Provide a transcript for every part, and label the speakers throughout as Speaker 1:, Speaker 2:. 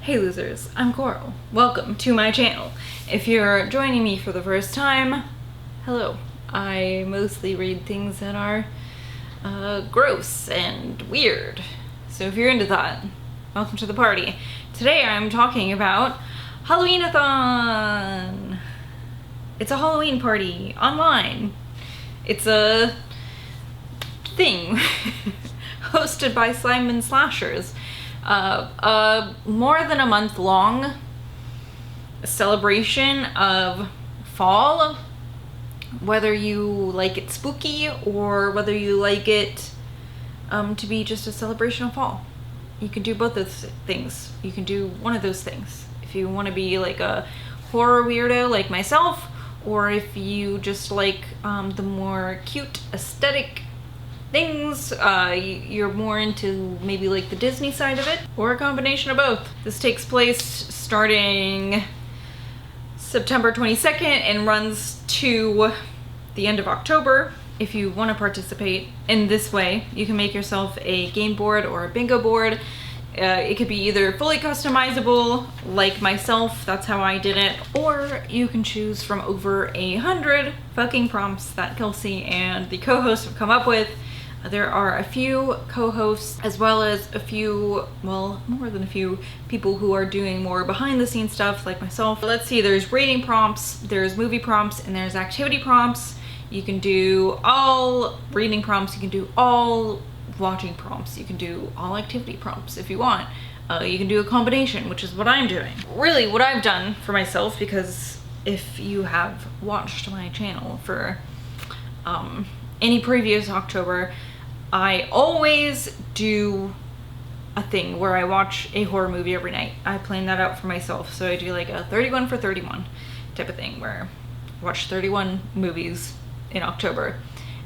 Speaker 1: Hey losers, I'm Coral. Welcome to my channel. If you're joining me for the first time, hello. I mostly read things that are gross and weird. So if you're into that, welcome to the party. Today I'm talking about Halloween-a-thon. It's a Halloween party online. It's a thing hosted by Simon Slashers. More than a month long celebration of fall, whether you like it spooky or whether you like it to be just a celebration of fall. You can do both those things. You can do one of those things. If you want to be like a horror weirdo like myself, or if you just like the more cute aesthetic things, you're more into maybe like the Disney side of it, or a combination of both. This takes place starting September 22nd and runs to the end of October. If you want to participate in this way, you can make yourself a game board or a bingo board. It could be either fully customizable, like myself, that's how I did it, or you can choose from over 100 fucking prompts that Kelsey and the co-hosts have come up with. There are a few co-hosts as well as a few, well, more than a few people who are doing more behind the scenes stuff like myself. Let's see, there's rating prompts, there's movie prompts, and there's activity prompts. You can do all reading prompts, you can do all watching prompts, you can do all activity prompts if you want. You can do a combination, which is what I'm doing. Really what I've done for myself, because if you have watched my channel for any previous October, I always do a thing where I watch a horror movie every night. I plan that out for myself. So I do like a 31 for 31 type of thing where I watch 31 movies in October.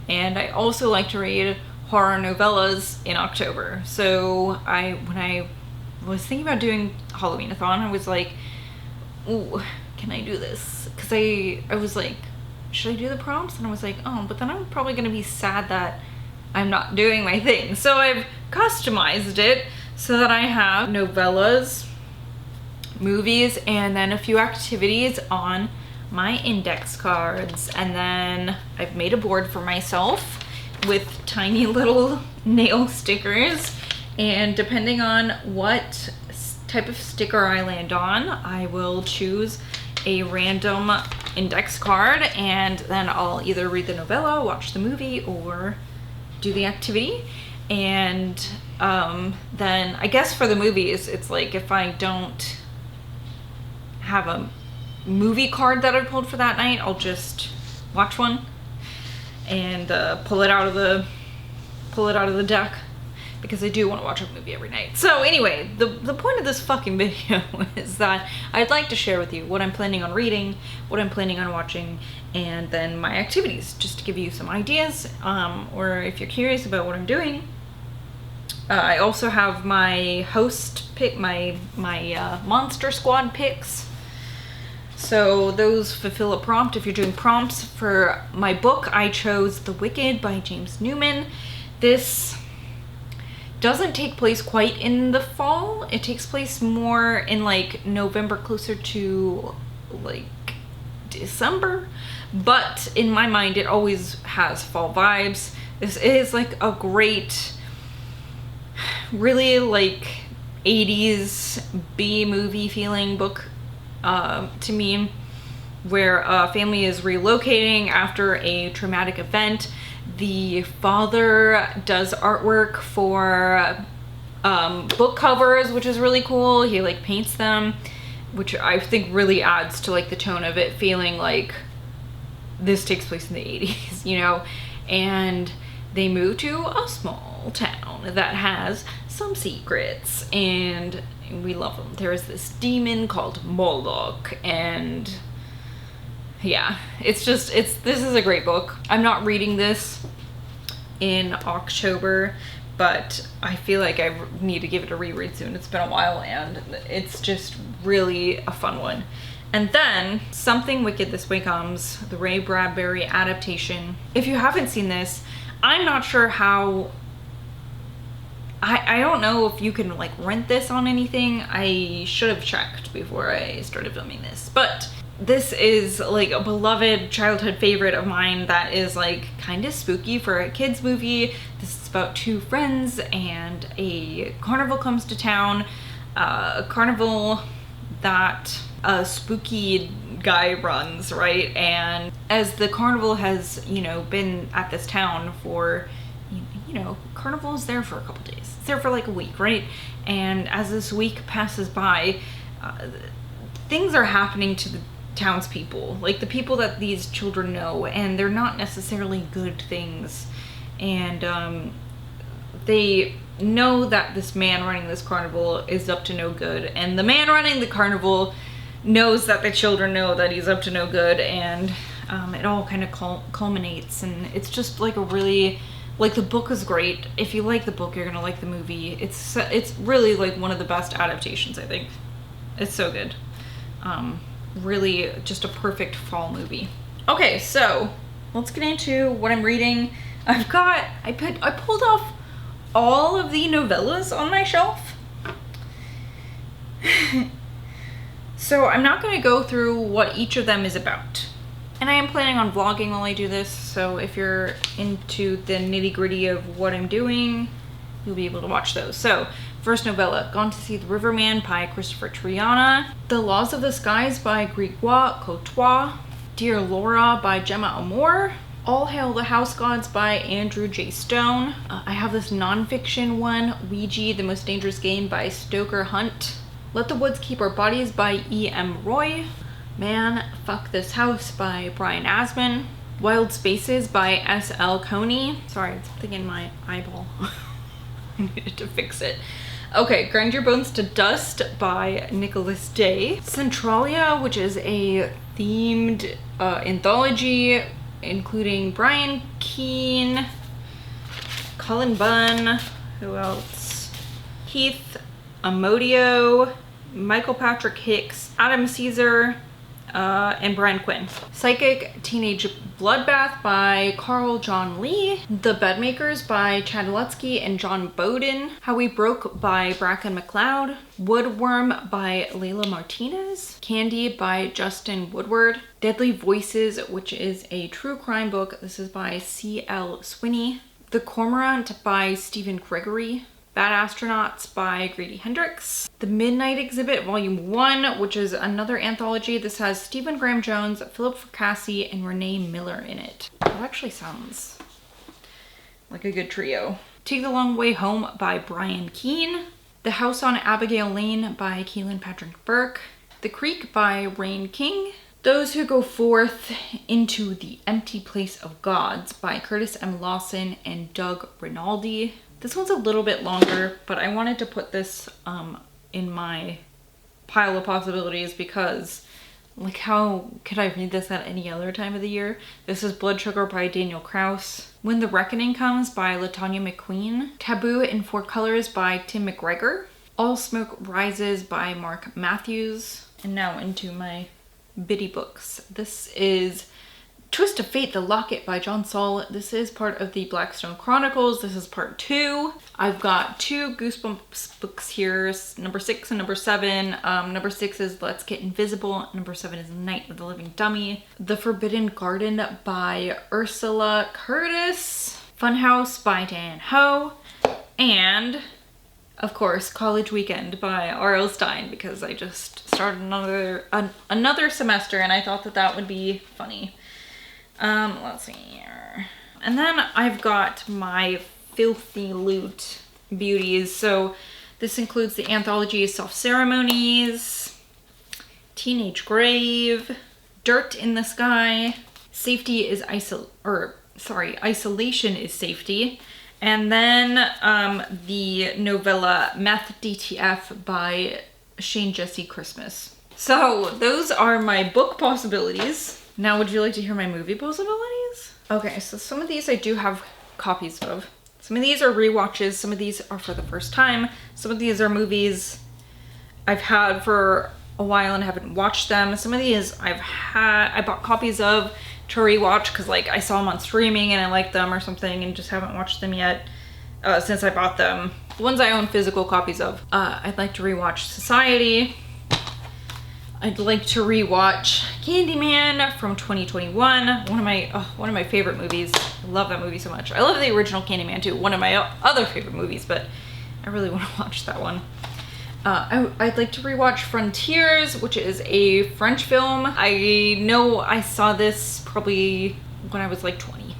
Speaker 1: And I also like to read horror novellas in October. So when I was thinking about doing Halloween-a-thon, I was like, ooh, can I do this? Because I was like, should I do the prompts? And I was like, oh, but then I'm probably gonna be sad that I'm not doing my thing. So I've customized it so that I have novellas, movies, and then a few activities on my index cards. And then I've made a board for myself with tiny little nail stickers. And depending on what type of sticker I land on, I will choose a random index card, and then I'll either read the novella, watch the movie, or do the activity. And then I guess for the movies, it's like if I don't have a movie card that I pulled for that night, I'll just watch one and pull it out of the deck, because I do want to watch a movie every night. So anyway, the point of this fucking video is that I'd like to share with you what I'm planning on reading, what I'm planning on watching, and then my activities, just to give you some ideas, or if you're curious about what I'm doing. I also have my host pick, my Monster Squad picks. So those fulfill a prompt. If you're doing prompts for my book, I chose The Wicked by James Newman. This doesn't take place quite in the fall. It takes place more in like November, closer to like December, but in my mind it always has fall vibes. This is like a great, really like 80s B-movie feeling book to me, where a family is relocating after a traumatic event. The father does artwork for book covers, which is really cool. He like paints them, which I think really adds to like the tone of it, feeling like this takes place in the 80s, you know. And they move to a small town that has some secrets, and we love them. There is this demon called Moloch, and yeah, this is a great book. I'm not reading this in October, but I feel like I need to give it a reread soon. It's been a while, and it's just really a fun one. And then Something Wicked This Way Comes, the Ray Bradbury adaptation. If you haven't seen this, I'm not sure how I don't know if you can like rent this on anything. I should have checked before I started filming this, but this is like a beloved childhood favorite of mine that is like kind of spooky for a kids movie. This is about two friends and a carnival comes to town, a carnival that a spooky guy runs, right? And as the carnival has, you know, been at this town for, you know, carnival is there for a couple days. It's there for like a week, right? And as this week passes by, things are happening to the townspeople, like the people that these children know, and they're not necessarily good things. And they know that this man running this carnival is up to no good, and the man running the carnival knows that the children know that he's up to no good, and it all kind of culminates, and it's just like a really, like, the book is great. If you like the book, you're gonna like the movie. It's really like one of the best adaptations, I think. It's so good. Really just a perfect fall movie. Okay, so let's get into what I'm reading. I pulled off all of the novellas on my shelf. So I'm not going to go through what each of them is about. And I am planning on vlogging while I do this, so if you're into the nitty-gritty of what I'm doing, you'll be able to watch those. So, first novella, Gone to See the Riverman by Christopher Triana. The Laws of the Skies by Grégoire Courtois. Dear Laura by Gemma Amor. All Hail the House Gods by Andrew J. Stone. I have this nonfiction one, Ouija, The Most Dangerous Game by Stoker Hunt. Let the Woods Keep Our Bodies by E.M. Roy. Man, Fuck This House by Brian Asman. Wild Spaces by S.L. Coney. Sorry, it's something in my eyeball. I needed to fix it. Okay, Grind Your Bones to Dust by Nicholas Day. Centralia, which is a themed anthology including Brian Keane, Cullen Bunn, who else? Keith Amodio, Michael Patrick Hicks, Adam Caesar, and Brian Quinn. Psychic Teenage Bloodbath by Carl John Lee. The Bedmakers by Chad Lutsky and John Bowden. How We Broke by Bracken McLeod. Woodworm by Layla Martinez. Candy by Justin Woodward. Deadly Voices, which is a true crime book. This is by C.L. Swinney. The Cormorant by Stephen Gregory. Bad Astronauts by Grady Hendrix. The Midnight Exhibit Volume 1, which is another anthology. This has Stephen Graham Jones, Philip Fracassi, and Renee Miller in it. That actually sounds like a good trio. Take the Long Way Home by Brian Keane. The House on Abigail Lane by Keelan Patrick Burke. The Creek by Rain King. Those Who Go Forth into the Empty Place of Gods by Curtis M. Lawson and Doug Rinaldi. This one's a little bit longer, but I wanted to put this in my pile of possibilities because, like, how could I read this at any other time of the year? This is Blood Sugar by Daniel Kraus. When the Reckoning Comes by LaTanya McQueen. Taboo in Four Colors by Tim McGregor. All Smoke Rises by Mark Matthews. And now into my biddy books. This is Twist of Fate, The Locket by John Saul. This is part of the Blackstone Chronicles. This is part 2. I've got 2 Goosebumps books here, number 6 and number 7. Number 6 is Let's Get Invisible. Number 7 is Night of the Living Dummy. The Forbidden Garden by Ursula Curtis. Funhouse by Dan Ho. And, of course, College Weekend by R.L. Stine, because I just started another semester and I thought that would be funny. Let's see here. And then I've got my filthy loot beauties. So this includes the anthology Self Ceremonies, Teenage Grave, Dirt in the Sky, Isolation is Safety. And then the novella Meth DTF by Shane Jesse Christmas. So those are my book possibilities. Now, would you like to hear my movie possibilities? Okay, so some of these I do have copies of. Some of these are rewatches, some of these are for the first time. Some of these are movies I've had for a while and haven't watched them. Some of these I bought copies of to rewatch because, like, I saw them on streaming and I liked them or something and just haven't watched them yet since I bought them. The ones I own physical copies of. I'd like to rewatch Society. I'd like to rewatch Candyman from 2021. One of my favorite movies. I love that movie so much. I love the original Candyman too. One of my other favorite movies, but I really want to watch that one. I'd like to rewatch Frontiers, which is a French film. I know I saw this probably when I was like 20.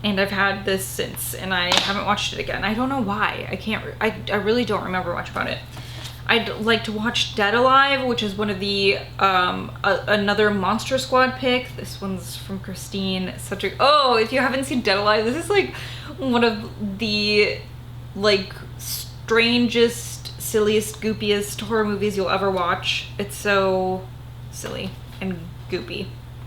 Speaker 1: And I've had this since, and I haven't watched it again. I don't know why. I really don't remember much about it. I'd like to watch Dead Alive, which is one of the, another Monster Squad pick. This one's from Christine. Oh, if you haven't seen Dead Alive, this is like one of the, like, strangest, silliest, goopiest horror movies you'll ever watch. It's so silly and goopy.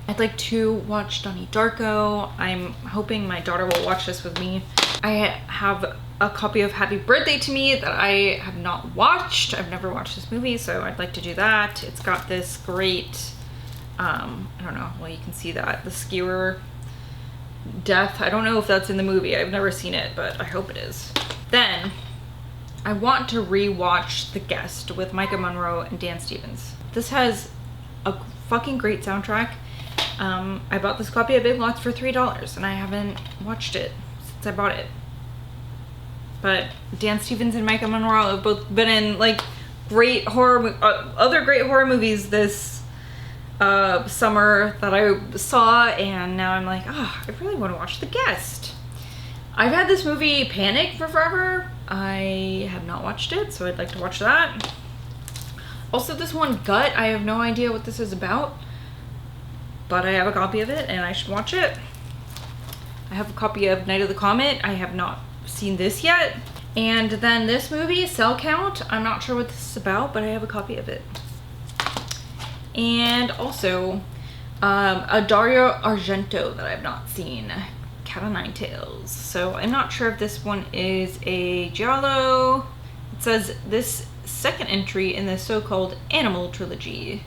Speaker 1: I'd like to watch Donnie Darko. I'm hoping my daughter will watch this with me. I have a copy of Happy Birthday to Me that I have not watched. I've never watched this movie, so I'd like to do that. It's got this great, I don't know, well, you can see that, the skewer death. I don't know if that's in the movie. I've never seen it, but I hope it is. Then I want to rewatch The Guest with Micah Monroe and Dan Stevens. This has a fucking great soundtrack. I bought this copy of Big Lots for $3 and I haven't watched it since I bought it. But Dan Stevens and Micah Monroe have both been in like great horror, other great horror movies this summer that I saw, and now I'm like, I really want to watch The Guest. I've had this movie Panic for forever. I have not watched it, so I'd like to watch that. Also, this one, Gut, I have no idea what this is about, but I have a copy of it and I should watch it. I have a copy of Night of the Comet. I have not seen this yet. And then this movie, Cell Count, I'm not sure what this is about, but I have a copy of it. And also a Dario Argento that I've not seen, Cat o' Nine Tails. So I'm not sure if this one is a giallo. It says this second entry in the so-called Animal trilogy.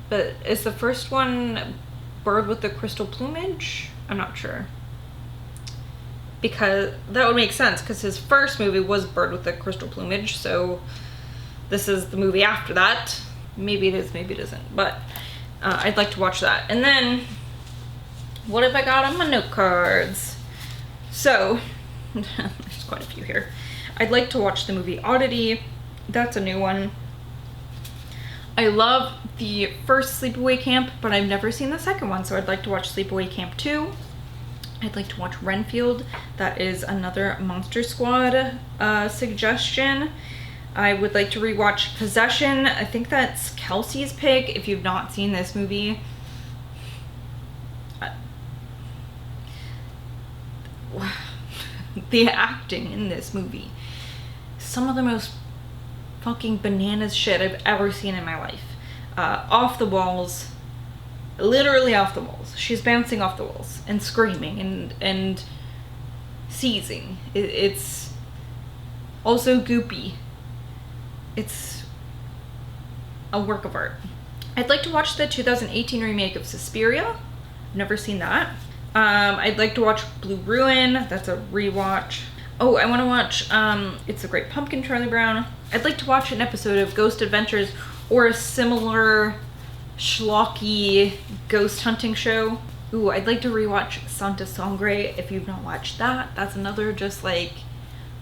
Speaker 1: But is the first one Bird with the Crystal Plumage? I'm not sure. Because that would make sense, because his first movie was Bird with the Crystal Plumage, so this is the movie after that. Maybe it is, maybe it isn't, but I'd like to watch that. And then, what have I got on my note cards? So, there's quite a few here. I'd like to watch the movie Oddity. That's a new one. I love the first Sleepaway Camp, but I've never seen the second one, so I'd like to watch Sleepaway Camp 2. I'd like to watch Renfield. That is another Monster Squad suggestion. I would like to rewatch Possession. I think that's Kelsey's pick. If you've not seen this movie, the acting in this movie, some of the most fucking bananas shit I've ever seen in my life. Off the walls, literally off the walls. She's bouncing off the walls and screaming and seizing. It's also goopy. It's a work of art. I'd like to watch the 2018 remake of Suspiria. I've never seen that. I'd like to watch Blue Ruin. That's a rewatch. Oh, I want to watch It's a Great Pumpkin, Charlie Brown. I'd like to watch an episode of Ghost Adventures or a similar schlocky ghost hunting show. Ooh, I'd like to rewatch Santa Sangre if you've not watched that. That's another just like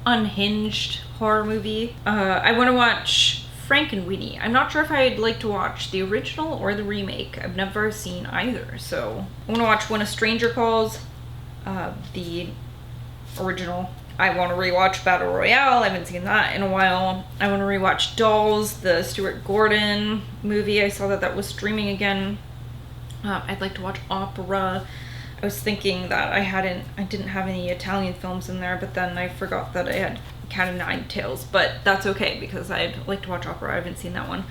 Speaker 1: unhinged horror movie. I want to watch Frankenweenie. I'm not sure if I'd like to watch the original or the remake. I've never seen either, so I want to watch When a Stranger Calls, the original. I want to rewatch Battle Royale. I haven't seen that in a while. I want to rewatch Dolls, the Stuart Gordon movie. I saw that that was streaming again. I'd like to watch opera. I was thinking that I didn't have any Italian films in there, but then I forgot that I had Cat o' Nine Tails, but that's okay because I'd like to watch opera. I haven't seen that one.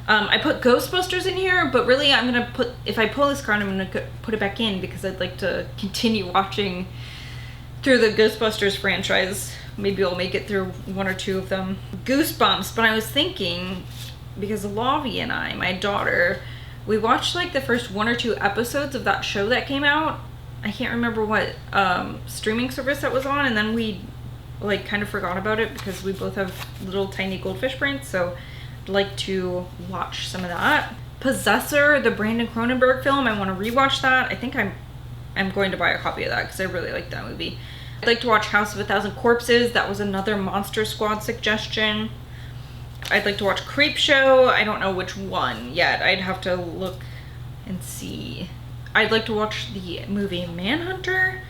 Speaker 1: I put Ghostbusters in here, but really I'm gonna put, if I pull this card, I'm gonna put it back in because I'd like to continue watching through the Ghostbusters franchise. Maybe I'll make it through one or two of them. Goosebumps, but I was thinking, because Lavi and I, my daughter, we watched like the first one or two episodes of that show that came out. I can't remember what streaming service that was on, and then we like kind of forgot about it because we both have little tiny goldfish brains, so I'd like to watch some of that. Possessor, the Brandon Cronenberg film, I want to rewatch that. I think I'm going to buy a copy of that because I really like that movie. I'd like to watch House of a Thousand Corpses. That was another Monster Squad suggestion. I'd like to watch Creepshow. I don't know which one yet. I'd have to look and see. I'd like to watch the movie Manhunter.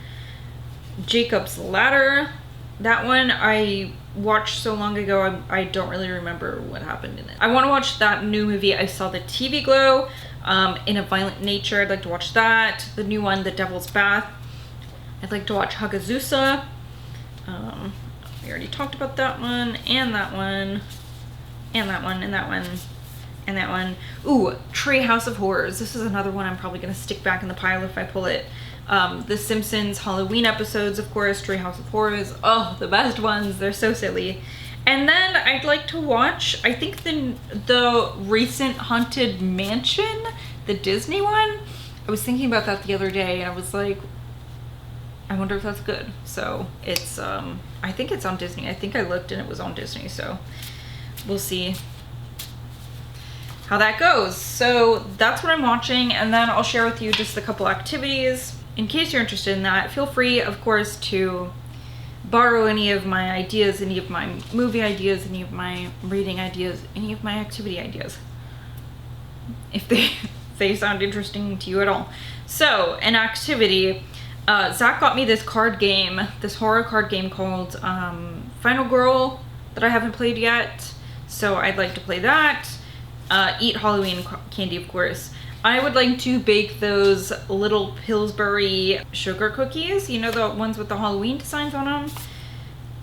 Speaker 1: Jacob's Ladder. That one I watched so long ago, I don't really remember what happened in it. I want to watch that new movie. I saw the TV Glow, In a Violent Nature. I'd like to watch that. The new one, The Devil's Bath. I'd like to watch Hagazusa. We already talked about that one, and that one, and that one, and that one, and that one. Ooh, Treehouse of Horrors. This is another one I'm probably going to stick back in the pile if I pull it. The Simpsons Halloween episodes, of course, Treehouse of Horrors. Oh, the best ones. They're so silly. And then I'd like to watch, I think the recent Haunted Mansion, the Disney one. I was thinking about that the other day, and I was like, I wonder if that's good. So it's, I think it's on Disney. I think I looked and it was on Disney, so we'll see how that goes. So that's what I'm watching, and then I'll share with you just a couple activities. In case you're interested in that, feel free, of course, to borrow any of my ideas, any of my movie ideas, any of my reading ideas, any of my activity ideas, if they sound interesting to you at all. So, an activity, Zach got me this card game, this horror card game called Final Girl that I haven't played yet, so I'd like to play that. Eat Halloween candy, of course. I would like to bake those little Pillsbury sugar cookies, you know, the ones with the Halloween designs on them.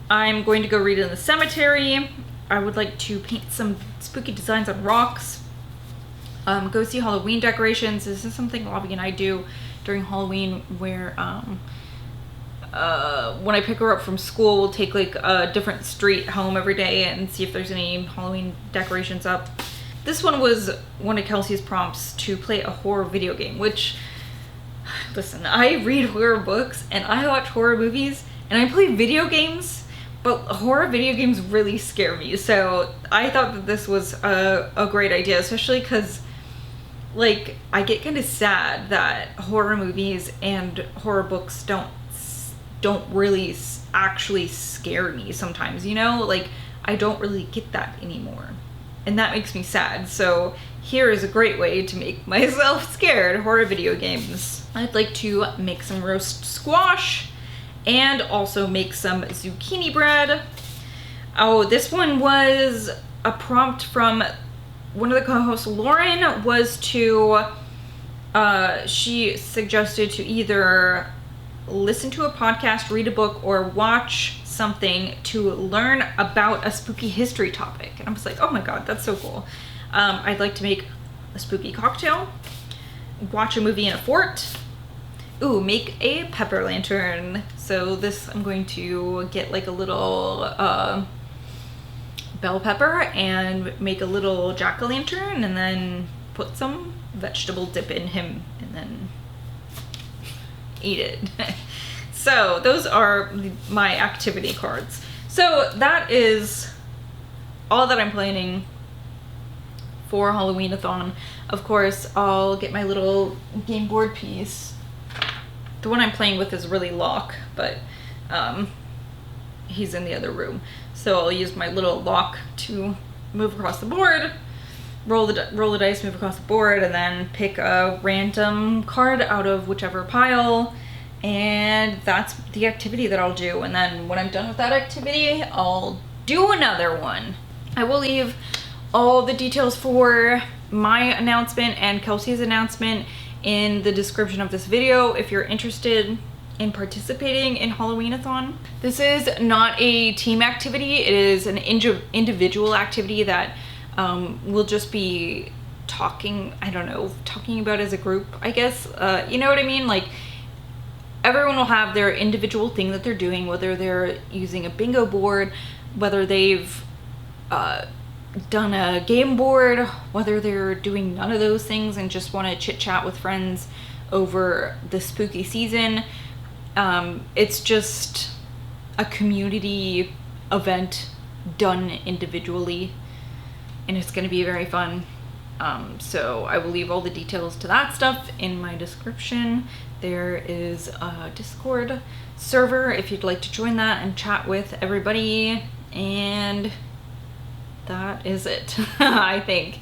Speaker 1: I'm going to go read in the cemetery. I would like to paint some spooky designs on rocks. Go see Halloween decorations. This is something Lobby and I do during Halloween, where when I pick her up from school, we'll take like a different street home every day and see if there's any Halloween decorations up. This one was one of Kelsey's prompts to play a horror video game, which, listen, I read horror books and I watch horror movies and I play video games, but horror video games really scare me. So I thought that this was a great idea, especially because, like, I get kind of sad that horror movies and horror books don't really actually scare me sometimes, you know? Like, I don't really get that anymore. And that makes me sad. So here is a great way to make myself scared: horror video games. I'd like to make some roast squash and also make some zucchini bread. Oh, this one was a prompt from one of the co-hosts, Lauren, was to, she suggested to either listen to a podcast, read a book, or watch something to learn about a spooky history topic. And I was like, oh my god, that's so cool. I'd like to make a spooky cocktail, watch a movie in a fort. Ooh, make a pepper lantern. So this, I'm going to get like a little bell pepper and make a little jack-o'-lantern, and then put some vegetable dip in him and then eat it. So those are my activity cards. So that is all that I'm planning for Halloween-a-thon. Of course, I'll get my little game board piece. The one I'm playing with is really Locke, but he's in the other room. So I'll use my little lock to move across the board, roll the dice, move across the board, and then pick a random card out of whichever pile. And that's the activity that I'll do. And then when I'm done with that activity, I'll do another one. I will leave all the details for my announcement and Kelsey's announcement in the description of this video if you're interested in participating in Halloween-a-thon. This is not a team activity. It is an individual activity that we'll just be talking about as a group, I guess. You know what I mean? Like, everyone will have their individual thing that they're doing, whether they're using a bingo board, whether they've done a game board, whether they're doing none of those things and just want to chit chat with friends over the spooky season. It's just a community event done individually, and it's going to be very fun. So I will leave all the details to that stuff in my description. There is a Discord server if you'd like to join that and chat with everybody, and that is it. I think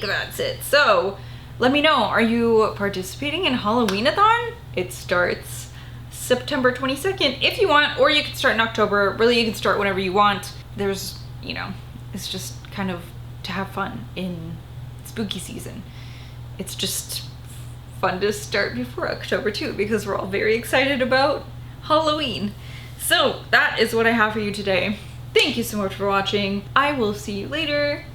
Speaker 1: that's it. So let me know, are you participating in Halloween-a-thon? It starts September 22nd if you want, or you can start in October. Really, you can start whenever you want. There's, you know, it's just kind of to have fun in spooky season. It's just fun to start before October too, because we're all very excited about Halloween. So that is what I have for you today. Thank you so much for watching. I will see you later.